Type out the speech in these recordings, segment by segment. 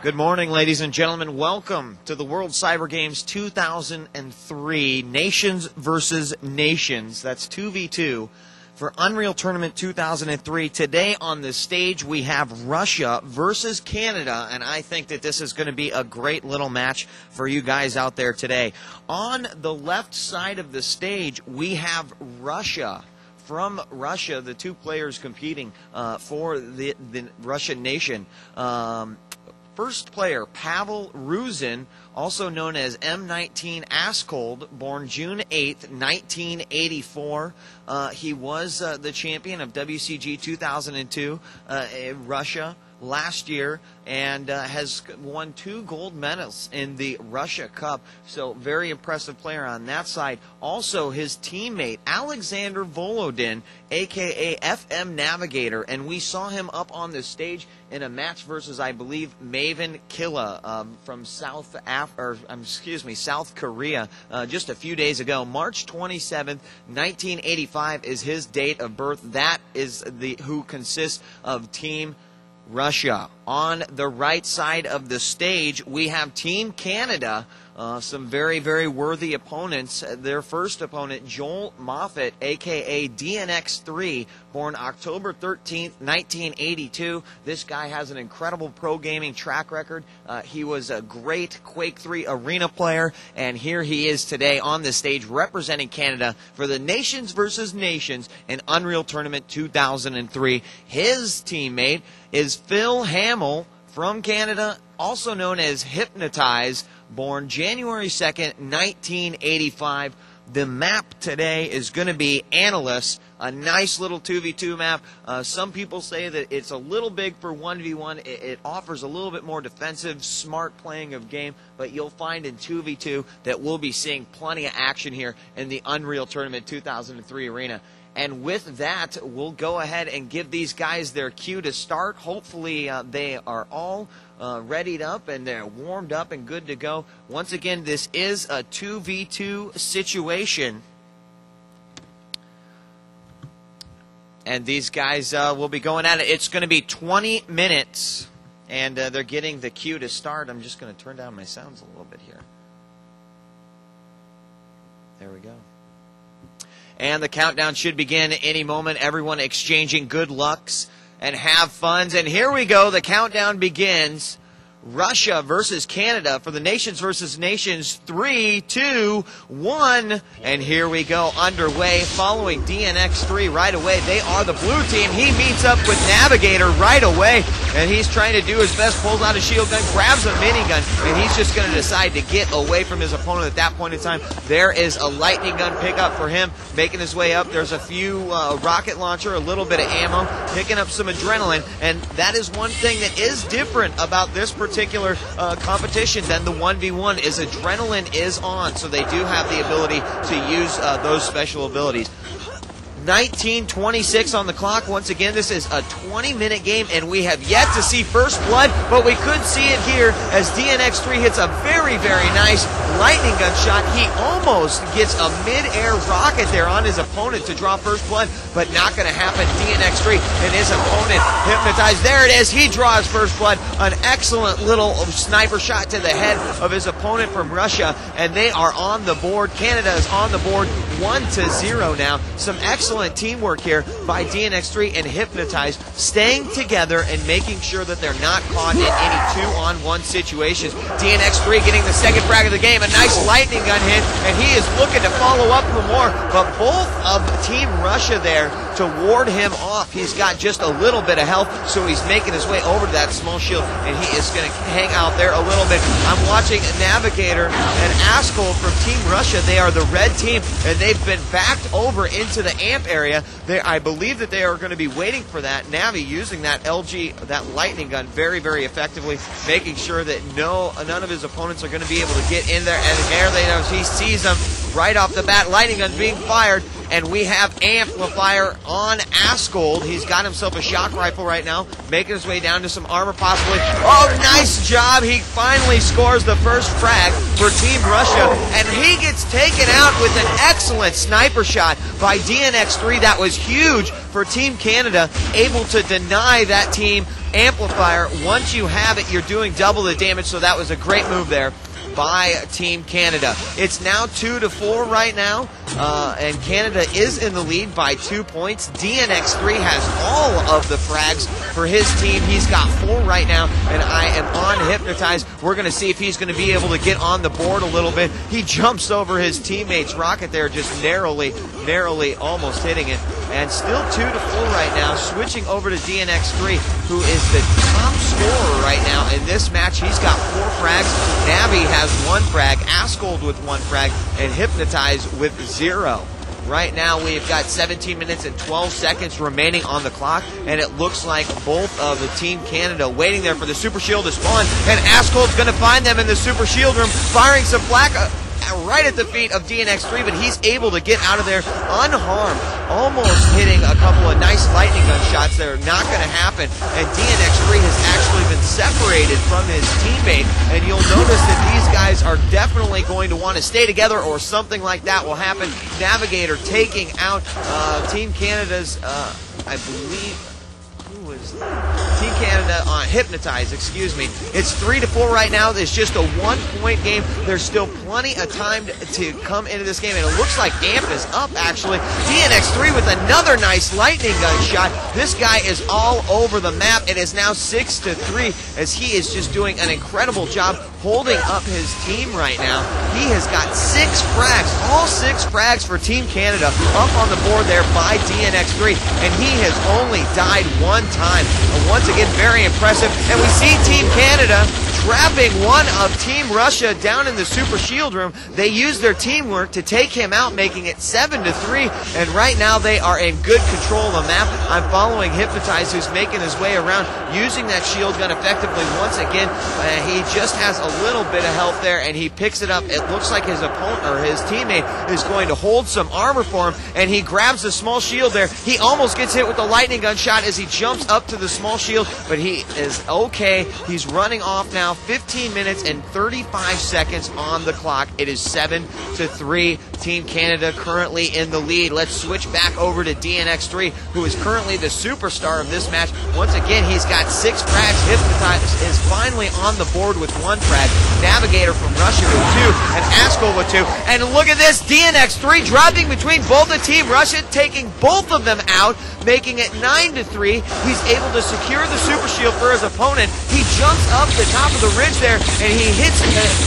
Good morning, ladies and gentlemen. Welcome to the World Cyber Games 2003, Nations versus Nations. That's 2v2 for Unreal Tournament 2003. Today on the stage we have Russia versus Canada, and I think that this is going to be a great little match for you guys out there today. On the left side of the stage we have Russia. From Russia, the two players competing for the Russian nation. First player, Pavel Ruzin, also known as M19 Askold, born June 8th, 1984. He was the champion of WCG 2002 in Russia last year, and has won 2 gold medals in the Russia Cup. So very impressive player on that side. Also his teammate Alexander Volodin, aka FM Navigator, and we saw him up on the stage in a match versus, I believe, Maven Killa from South Korea just a few days ago. March 27th, 1985 is his date of birth. That is who consists of Team Russia. On the right side of the stage, we have Team Canada, some very, very worthy opponents. Their first opponent, Joel Moffat, a.k.a. DNX3, born October 13th, 1982. This guy has an incredible pro gaming track record. He was a great Quake 3 arena player, and here he is today on the stage representing Canada for the Nations versus Nations in Unreal Tournament 2003. His teammate is Phil Hamill from Canada, also known as Hypnotize, born January 2nd, 1985. The map today is going to be Analyst, a nice little 2v2 map. Some people say that it's a little big for 1v1. It offers a little bit more defensive, smart playing of game, but you'll find in 2v2 that we'll be seeing plenty of action here in the Unreal Tournament 2003 arena. And with that, we'll go ahead and give these guys their cue to start. Hopefully they are all readied up and they're warmed up and good to go. Once again, this is a 2v2 situation. And these guys will be going at it. It's going to be 20 minutes, and they're getting the cue to start. I'm just going to turn down my sounds a little bit here. There we go. And the countdown should begin any moment. Everyone exchanging good lucks and have funs. And here we go. The countdown begins. Russia versus Canada for the Nations versus Nations. 3, 2, 1. And here we go. Underway. Following DNX3 right away. They are the blue team. He meets up with Navigator right away. And he's trying to do his best. Pulls out a shield gun. Grabs a minigun. And he's just going to decide to get away from his opponent at that point in time. There is a lightning gun pickup for him. Making his way up. There's a few rocket launcher. A little bit of ammo. Picking up some adrenaline. And that is one thing that is different about this particular competition than the 1v1 is adrenaline is on, so they do have the ability to use those special abilities. 19:26 on the clock. Once again, this is a 20-minute game, and we have yet to see first blood, but we could see it here as DNX3 hits a very, very nice lightning gun shot. He almost gets a mid-air rocket there on his opponent to draw first blood, but not going to happen. DNX3 and his opponent Hypnotized. There it is. He draws first blood. An excellent little sniper shot to the head of his opponent from Russia, and they are on the board. Canada is on the board 1-0 now. Some excellent teamwork here by DNX3 and Hypnotize, staying together and making sure that they're not caught in any 2-on-1 situations. DNX3 getting the second frag of the game, a nice lightning gun hit, and he is looking to follow up for more, but both of Team Russia there to ward him off. He's got just a little bit of health, so he's making his way over to that small shield, and he is going to hang out there a little bit. I'm watching Navigator and Askold from Team Russia. They are the red team, and they've been backed over into the amp area. I believe that they are going to be waiting for that. Navi using that that lightning gun very, very effectively, making sure that none of his opponents are going to be able to get in there. And there they know, he sees them right off the bat. Lightning gun's being fired, and we have Amplifier on Askold. He's got himself a shock rifle right now, making his way down to some armor possibly. Oh, nice job. He finally scores the first frag for Team Russia, and he gets taken out with an excellent sniper shot by DNX3. That was huge for Team Canada, able to deny that team amplifier. Once you have it, you're doing double the damage, so that was a great move there by Team Canada. It's now 2-4 right now, and Canada is in the lead by 2 points. DNX3 has all of the frags for his team. He's got 4 right now, and I am on Hypnotize. We're going to see if he's going to be able to get on the board a little bit. He jumps over his teammate's rocket there, just narrowly almost hitting it. And still 2-4 right now, switching over to DNX3, who is the top scorer right now in this match. He's got 4 frags. Navi has 1 frag, Askold with 1 frag, and Hypnotize with 0. Right now we've got 17 minutes and 12 seconds remaining on the clock, and it looks like both of the Team Canada waiting there for the Super Shield to spawn, and Askold's going to find them in the Super Shield room, firing some flak right at the feet of DNX3, but he's able to get out of there unharmed, almost hitting a couple of nice lightning gun shots that are not going to happen, and DNX3 has actually been separated from his teammate, and you'll notice that these guys are definitely going to want to stay together, or something like that will happen. Navigator taking out Team Canada's, I believe, who was Team Canada on Hypnotize, excuse me. It's 3-4 right now. It's just a 1-point game. There's still plenty of time to come into this game, and it looks like Amp is up, actually. DNX3 with another nice lightning gun shot. This guy is all over the map. It is now 6-3, as he is just doing an incredible job holding up his team right now. He has got 6 frags, all 6 frags for Team Canada, up on the board there by DNX3, and he has only died 1 time. Once again, very impressive. And we see Team Canada trapping one of Team Russia down in the Super Shield room. They used their teamwork to take him out, making it 7-3, and right now they are in good control of the map. I'm following Hypnotize, who's making his way around, using that shield gun effectively once again. He just has a little bit of health there, and he picks it up. It looks like his opponent, or his teammate, is going to hold some armor for him, and he grabs the small shield there. He almost gets hit with the lightning gun shot as he jumps up to the small shield, but he is okay. He's running off now. 15 minutes and 35 seconds on the clock. It is 7-3. Team Canada currently in the lead. Let's switch back over to DNX3, who is currently the superstar of this match. Once again, he's got 6 frags. Hypnotize is finally on the board with 1 frag. Navigator from Russia with 2, and Askold with 2. And look at this, DNX3 dropping between both the Team Russia, taking both of them out, making it 9-3. He's able to secure the Super Shield for his opponent. He jumps up the top of the ridge there, and he hits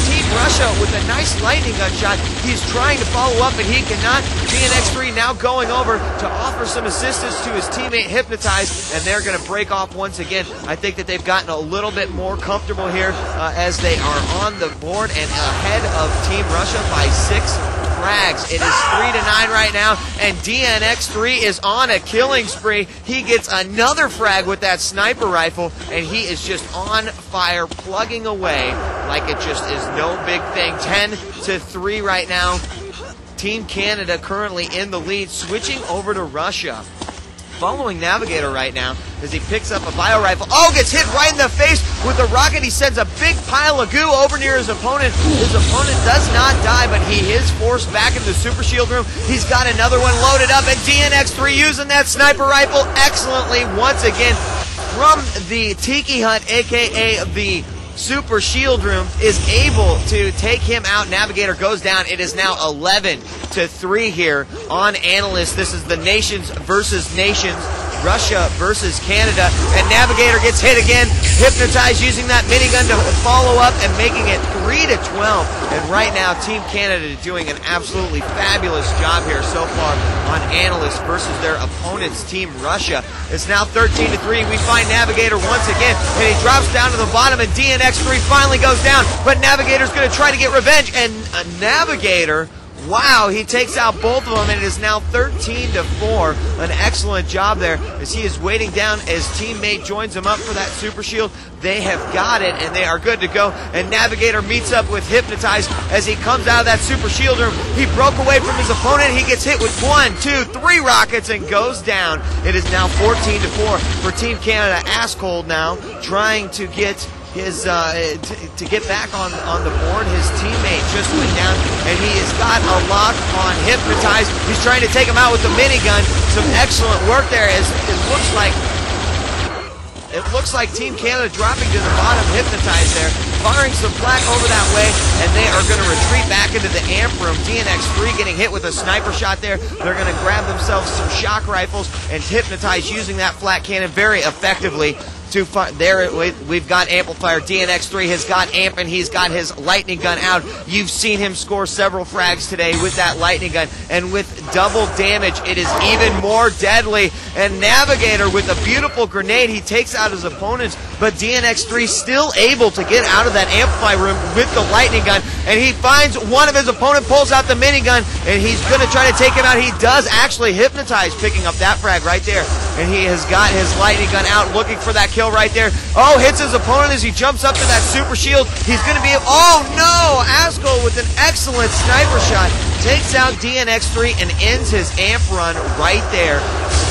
Team Russia with a nice lightning gun shot. He's trying to follow up, but he cannot. DNX3 now going over to offer some assistance to his teammate Hypnotize, and they're going to break off once again. I think that they've gotten a little bit more comfortable here as they are on the board and ahead of Team Russia by 6 frags. It is 3-9 right now, and DNX3 is on a killing spree. He gets another frag with that sniper rifle, and he is just on fire, plugging away like it just is no big thing. 10-3 right now. Team Canada currently in the lead, switching over to Russia. Following Navigator right now as he picks up a bio rifle. Oh, gets hit right in the face with the rocket. He sends a big pile of goo over near his opponent. His opponent does not die, but he is forced back into the Super Shield room. He's got another one loaded up, and DNX3 using that sniper rifle excellently once again from the Tiki Hut, aka the Super Shield room, is able to take him out. Navigator goes down. It is now 11-3 here on Analyst. This is the Nations versus Nations. Russia versus Canada, and Navigator gets hit again. Hypnotize using that minigun to follow up and making it 3-12. And right now, Team Canada doing an absolutely fabulous job here so far on Analyst versus their opponent's Team Russia. It's now 13-3. We find Navigator once again, and he drops down to the bottom, and DNX3 finally goes down, but Navigator's going to try to get revenge, and Navigator, wow, he takes out both of them, and it is now 13-4. An excellent job there as he is waiting down as teammate joins him up for that Super Shield. They have got it, and they are good to go. And Navigator meets up with Hypnotize as he comes out of that Super Shield room. He broke away from his opponent. He gets hit with 1, 2, 3 rockets and goes down. It is now 14-4 for Team Canada. Askold now trying to get his to get back on the board. His teammate just went down, and he has got a lock on Hypnotize. He's trying to take him out with the minigun. Some excellent work there, as it looks looks like Team Canada dropping to the bottom, hypnotized there, firing some flak over that way, and they are going to retreat back into the amp room. DNX3 getting hit with a sniper shot there. They're going to grab themselves some shock rifles and hypnotize using that flak cannon very effectively. There we've got amplifier. DNX3 has got amp, and he's got his lightning gun out. You've seen him score several frags today with that lightning gun, and with double damage, it is even more deadly. And Navigator with a beautiful grenade, he takes out his opponents, but DNX3 still able to get out of that amplify room with the lightning gun, and he finds one of his opponent, pulls out the minigun, and he's going to try to take him out. He does actually hypnotize, picking up that frag right there, and he has got his lightning gun out, looking for that kill right there. Oh, hits his opponent as he jumps up to that super shield. He's going to be, oh no, Askell with an excellent sniper shot takes out DNX3 and ends his amp run right there.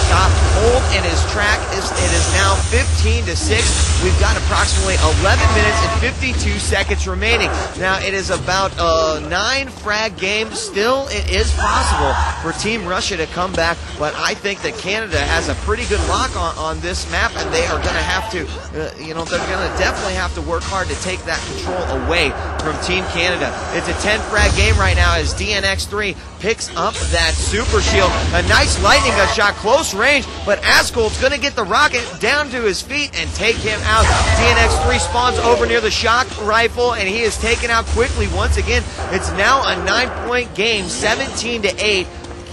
Stop hold in his track. It is now 15-6. We've got approximately 11 minutes and 52 seconds remaining. Now it is about a 9 frag game. Still, it is possible for Team Russia to come back, but I think that Canada has a pretty good lock on this map, and they are going to have to, they're going to definitely have to work hard to take that control away from Team Canada. It's a 10 frag game right now as DNX3 picks up that super shield. A nice lightning gun shot, close range, but Askell's going to get the rocket down to his feet and take him out. DNX3 spawns over near the shock rifle, and he is taken out quickly once again. It's now a 9-point game, 17-8.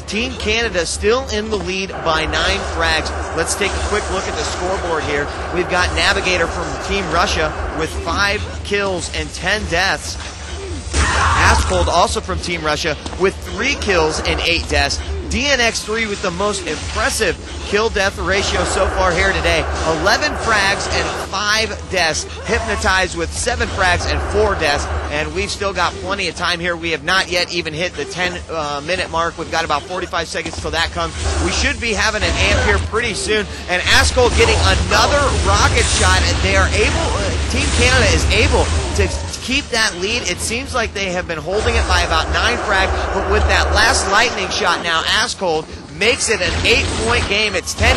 Team Canada still in the lead by 9 frags. Let's take a quick look at the scoreboard here. We've got Navigator from Team Russia with 5 kills and 10 deaths. Askell also from Team Russia with 3 kills and 8 deaths. DNX3 with the most impressive kill-death ratio so far here today. 11 frags and 5 deaths. Hypnotized with 7 frags and 4 deaths. And we've still got plenty of time here. We have not yet even hit the 10-minute mark. We've got about 45 seconds till that comes. We should be having an amp here pretty soon. And Askell getting another rocket shot. And they are able, Team Canada is able to keep that lead. It seems like they have been holding it by about 9 frags, but with that last lightning shot now, Askell makes it an 8-point game. It's 10-18,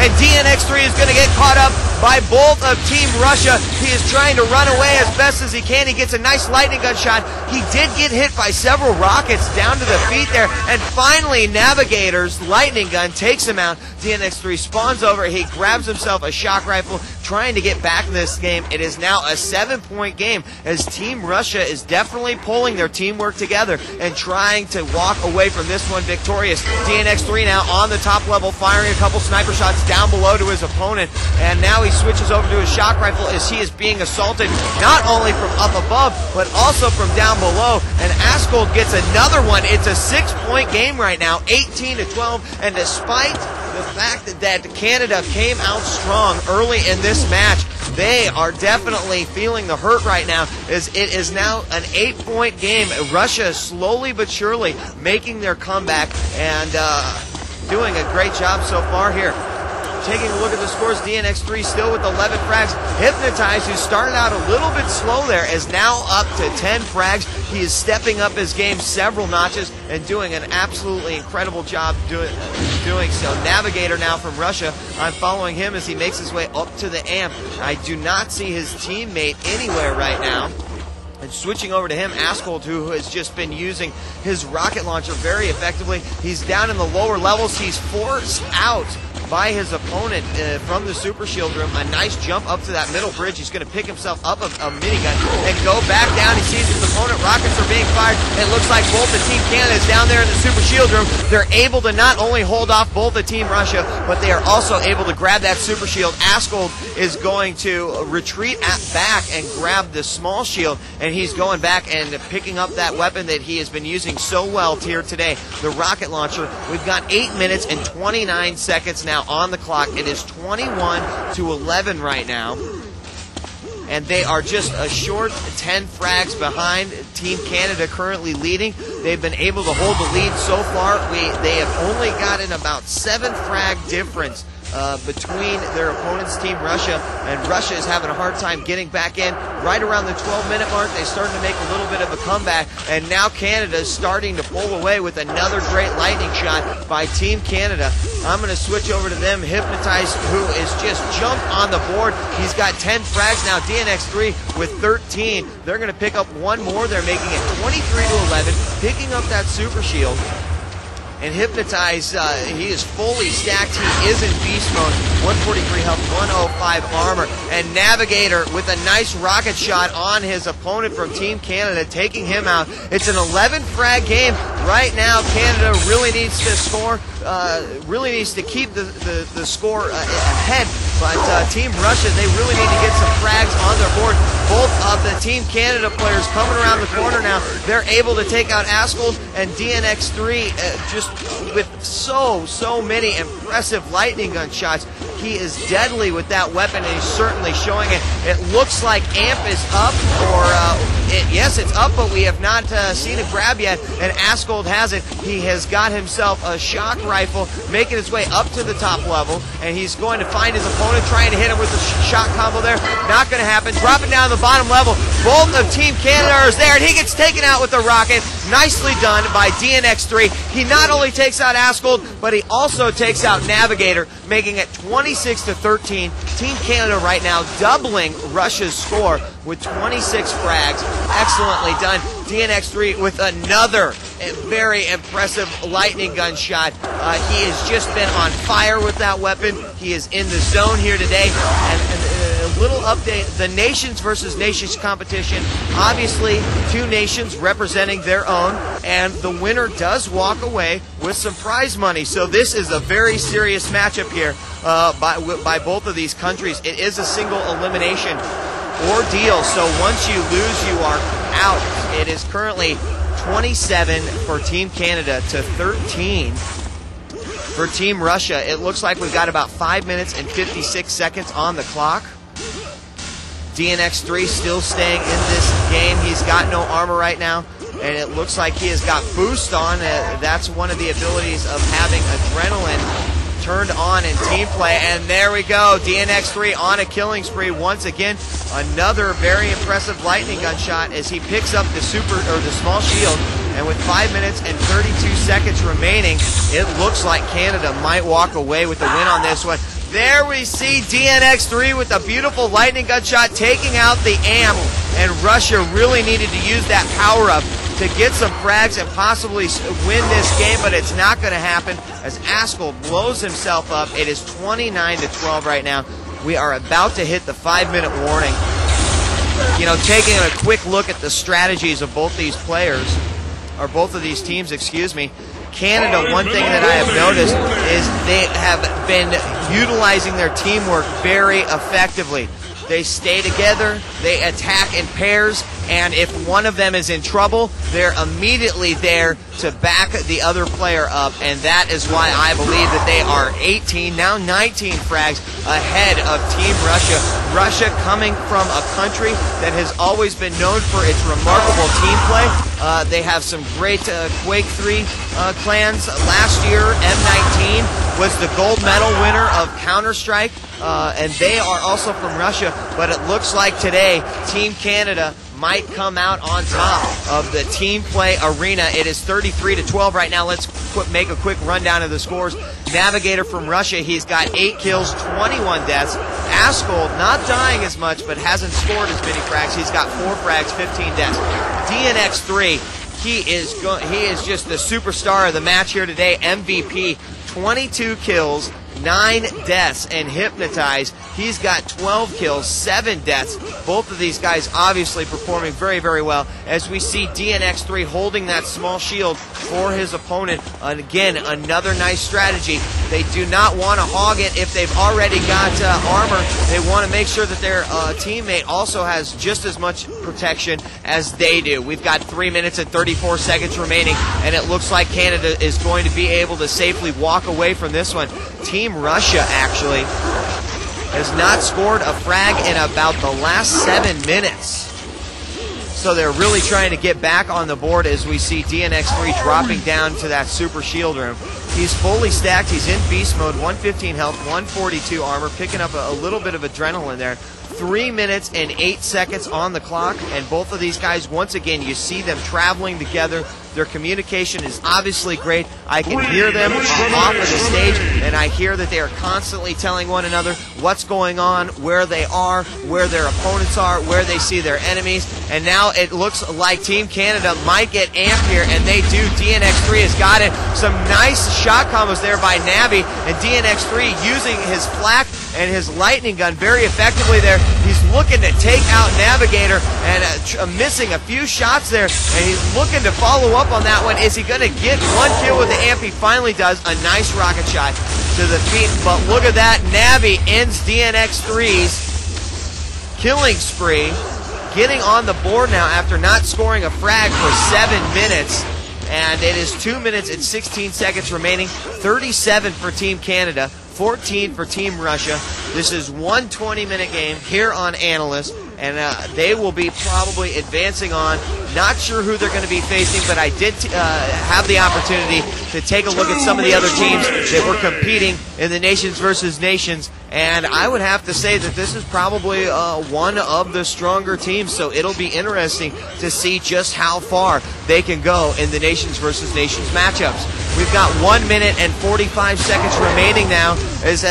and DNX3 is going to get caught up by both of Team Russia. He is trying to run away as best as he can. He gets a nice lightning gun shot. He did get hit by several rockets down to the feet there, and finally Navigator's lightning gun takes him out. DNX3 spawns over. He grabs himself a shock rifle, trying to get back in this game. It is now a 7-point game as Team Russia is definitely pulling their teamwork together and trying to walk away from this one victorious. DNX3 now on the top level, firing a couple sniper shots down below to his opponent, and now he switches over to his shock rifle as he is being assaulted not only from up above but also from down below, and Askell gets another one. It's a 6-point game right now, 18-12, and despite the fact that Canada came out strong early in this match, they are definitely feeling the hurt right now, as it is now an 8-point game. Russia slowly but surely making their comeback and doing a great job so far here. Taking a look at the scores, DNX3 still with 11 frags. Hypnotized, who started out a little bit slow there, is now up to 10 frags. He is stepping up his game several notches and doing an absolutely incredible job doing so. Navigator now from Russia. I'm following him as he makes his way up to the amp. I do not see his teammate anywhere right now. And switching over to him, Askell, who has just been using his rocket launcher very effectively. He's down in the lower levels. He's forced out by his opponent from the super shield room. A nice jump up to that middle bridge. He's going to pick himself up a minigun and go back down. He sees his opponent. Rockets are being fired. It looks like both the Team Canada is down there in the super shield room. They're able to not only hold off both the Team Russia, but they are also able to grab that super shield. Askell is going to retreat back and grab the small shield, and he's going back and picking up that weapon that he has been using so well here today, the rocket launcher. We've got 8 minutes and 29 seconds now on the clock. It is 21-11 right now, and they are just a short 10 frags behind. Team Canada currently leading. They've been able to hold the lead so far. They have only gotten about 7 frag difference between their opponents, Team Russia, and Russia is having a hard time getting back in. Right around the 12-minute mark, they started to make a little bit of a comeback, and now Canada is starting to pull away with another great lightning shot by Team Canada. I'm going to switch over to them. Hypnotize, who is just jumped on the board. He's got 10 frags now. DNX3 with 13. They're going to pick up one more. They're making it 23-11, picking up that super shield. And Hypnotize, he is fully stacked. He is in beast mode. 143 health, 105 armor. And Navigator with a nice rocket shot on his opponent from Team Canada, taking him out. It's an 11 frag game. Right now, Canada really needs to score, really needs to keep the score ahead. But Team Russia, they really need to get some frags on their board. Both of the Team Canada players coming around the corner now. They're able to take out Askold, and DNX3 just with so many impressive lightning gun shots. He is deadly with that weapon, and he's certainly showing it. It looks like AMP is up, or yes, it's up, but we have not seen a grab yet, and Askold has it. He has got himself a shock rifle, making his way up to the top level, and he's going to find his opponent, trying to hit him with a shot combo there. Not going to happen. Dropping down to the bottom level. Both of Team Canada are there, and he gets taken out with the rocket. Nicely done by DNX3. He not only takes out Askold, but he also takes out Navigator, making it 26-13. Team Canada right now doubling Russia's score with 26 frags. Excellently done. DNX3 with another very impressive lightning gun shot. He has just been on fire with that weapon. He is in the zone here today. And a little update, the nations versus nations competition, obviously 2 nations representing their own, and the winner does walk away with some prize money. So this is a very serious matchup here by both of these countries. It is a single elimination ordeal, so once you lose, you are out. It is currently 27 for Team Canada to 13 for Team Russia. It looks like we've got about 5 minutes and 56 seconds on the clock. DNX3 still staying in this game. He's got no armor right now, and it looks like he has got boost on. That's one of the abilities of having adrenaline turned on in team play, and there we go. DNX3 on a killing spree once again. Another very impressive lightning gun shot as he picks up the small shield, and with 5 minutes and 32 seconds remaining, it looks like Canada might walk away with the win on this one. There we see DNX3 with a beautiful lightning gun shot taking out the AMP, and Russia really needed to use that power-up to get some frags and possibly win this game, but it's not going to happen as Askold blows himself up. It is 29-12 right now. We are about to hit the 5-minute warning. You know, taking a quick look at the strategies of both these players, or both of these teams, excuse me, Canada, one thing that I have noticed is they have been utilizing their teamwork very effectively. They stay together, they attack in pairs, and if one of them is in trouble, they're immediately there to back the other player up, and that is why I believe that they are 18, now 19 frags ahead of Team Russia. Russia coming from a country that has always been known for its remarkable team play. They have some great Quake 3 clans. Last year, M19 was the gold medal winner of Counter-Strike, and they are also from Russia, but it looks like today Team Canada might come out on top of the team play arena. It is 33-12 right now. Let's make a quick rundown of the scores. Navigator from Russia, he's got 8 kills, 21 deaths. Askold not dying as much, but hasn't scored as many frags. He's got 4 frags, 15 deaths. DNX3, he is just the superstar of the match here today. MVP, 22 kills, 9 deaths, and Hypnotize, he's got 12 kills, 7 deaths. Both of these guys obviously performing very, very well as we see DNX3 holding that small shield for his opponent. And again, another nice strategy. They do not want to hog it if they've already got armor. They want to make sure that their teammate also has just as much protection as they do. We've got 3 minutes and 34 seconds remaining, and it looks like Canada is going to be able to safely walk away from this one. Team Russia actually has not scored a frag in about the last 7 minutes. So they're really trying to get back on the board as we see DNX3 dropping down to that super shield room. He's fully stacked. He's in beast mode, 115 health, 142 armor, picking up a little bit of adrenaline there. 3 minutes and 8 seconds on the clock, and both of these guys, once again, you see them traveling together. Their communication is obviously great. I can hear them off of the stage, and I hear that they are constantly telling one another what's going on, where they are, where their opponents are, where they see their enemies. And now it looks like Team Canada might get amped here, and they do. DNX3 has got it. Some nice shot combos there by Navi, and DNX3 using his flak and his lightning gun very effectively there. He's looking to take out Navigator and missing a few shots there, and he's looking to follow up on that one. Is he going to get one kill with the amp? He finally does. A nice rocket shot to the feet, but look at that. Navi ends DNX3's killing spree, getting on the board now after not scoring a frag for 7 minutes. And it is 2 minutes and 16 seconds remaining. 37 for Team Canada, 14 for Team Russia. This is one 20-minute game here on Analyst, and they will be probably advancing on. Not sure who they're going to be facing, but I did have the opportunity to take a look at some of the other teams that were competing in the Nations versus Nations, and I would have to say that this is probably one of the stronger teams, so it'll be interesting to see just how far they can go in the Nations versus Nations matchups. We've got 1 minute and 45 seconds remaining now as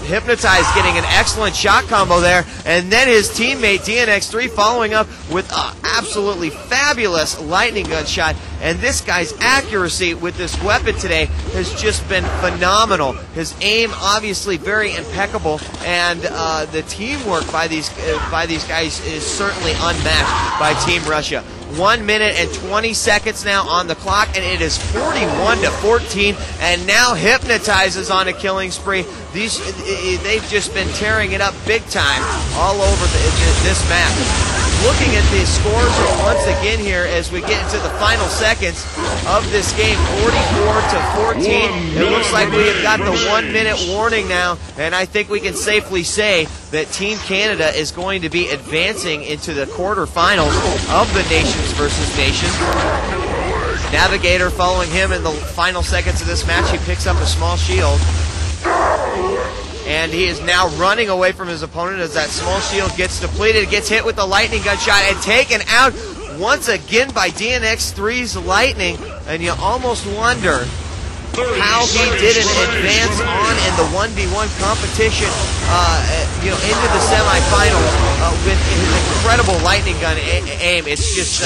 Hypnotize getting an excellent shot combo there, and then his teammate DNX3 following up with an absolutely fabulous lightning gun shot. And this guy's accuracy with this weapon today has just been phenomenal. His aim obviously very impeccable, and the teamwork by these guys is certainly unmatched by Team Russia. 1 minute and 20 seconds now on the clock, and it is 41-14, and now Hypnotize is on a killing spree. They've just been tearing it up big time all over this map. Looking at the scores once again here as we get into the final seconds of this game, 44-14. It looks like we have got the 1 minute warning now, and I think we can safely say that Team Canada is going to be advancing into the quarterfinals of the Nations versus Nations. Navigator following him in the final seconds of this match. He picks up a small shield, and he is now running away from his opponent as that small shield gets depleted, gets hit with the lightning gun shot, and taken out once again by DNX3's lightning. And you almost wonder how he didn't advance on in the 1v1 competition, into the semifinals with his incredible lightning gun aim. It's just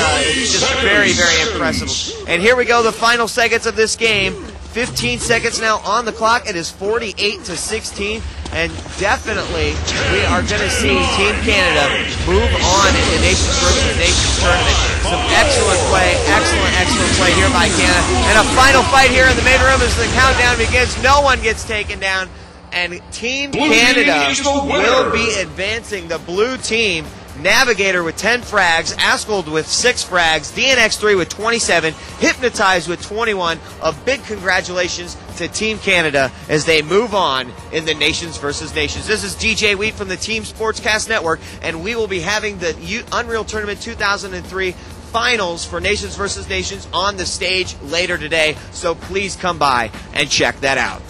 very, very impressive. And here we go, the final seconds of this game. 15 seconds now on the clock. It is 48-16, and definitely we are going to see Team Canada move on in the Nations versus Nations tournament. Some excellent play here by Canada. And a final fight here in the main room as the countdown begins. No one gets taken down, and Team Canada will be advancing. The blue team, Navigator with 10 frags, Askold with 6 frags, DNX3 with 27, Hypnotize with 21. A big congratulations to Team Canada as they move on in the Nations versus Nations. This is DJ Wheat from the Team Sportscast Network, and we will be having the Unreal Tournament 2003 finals for Nations versus Nations on the stage later today, so please come by and check that out.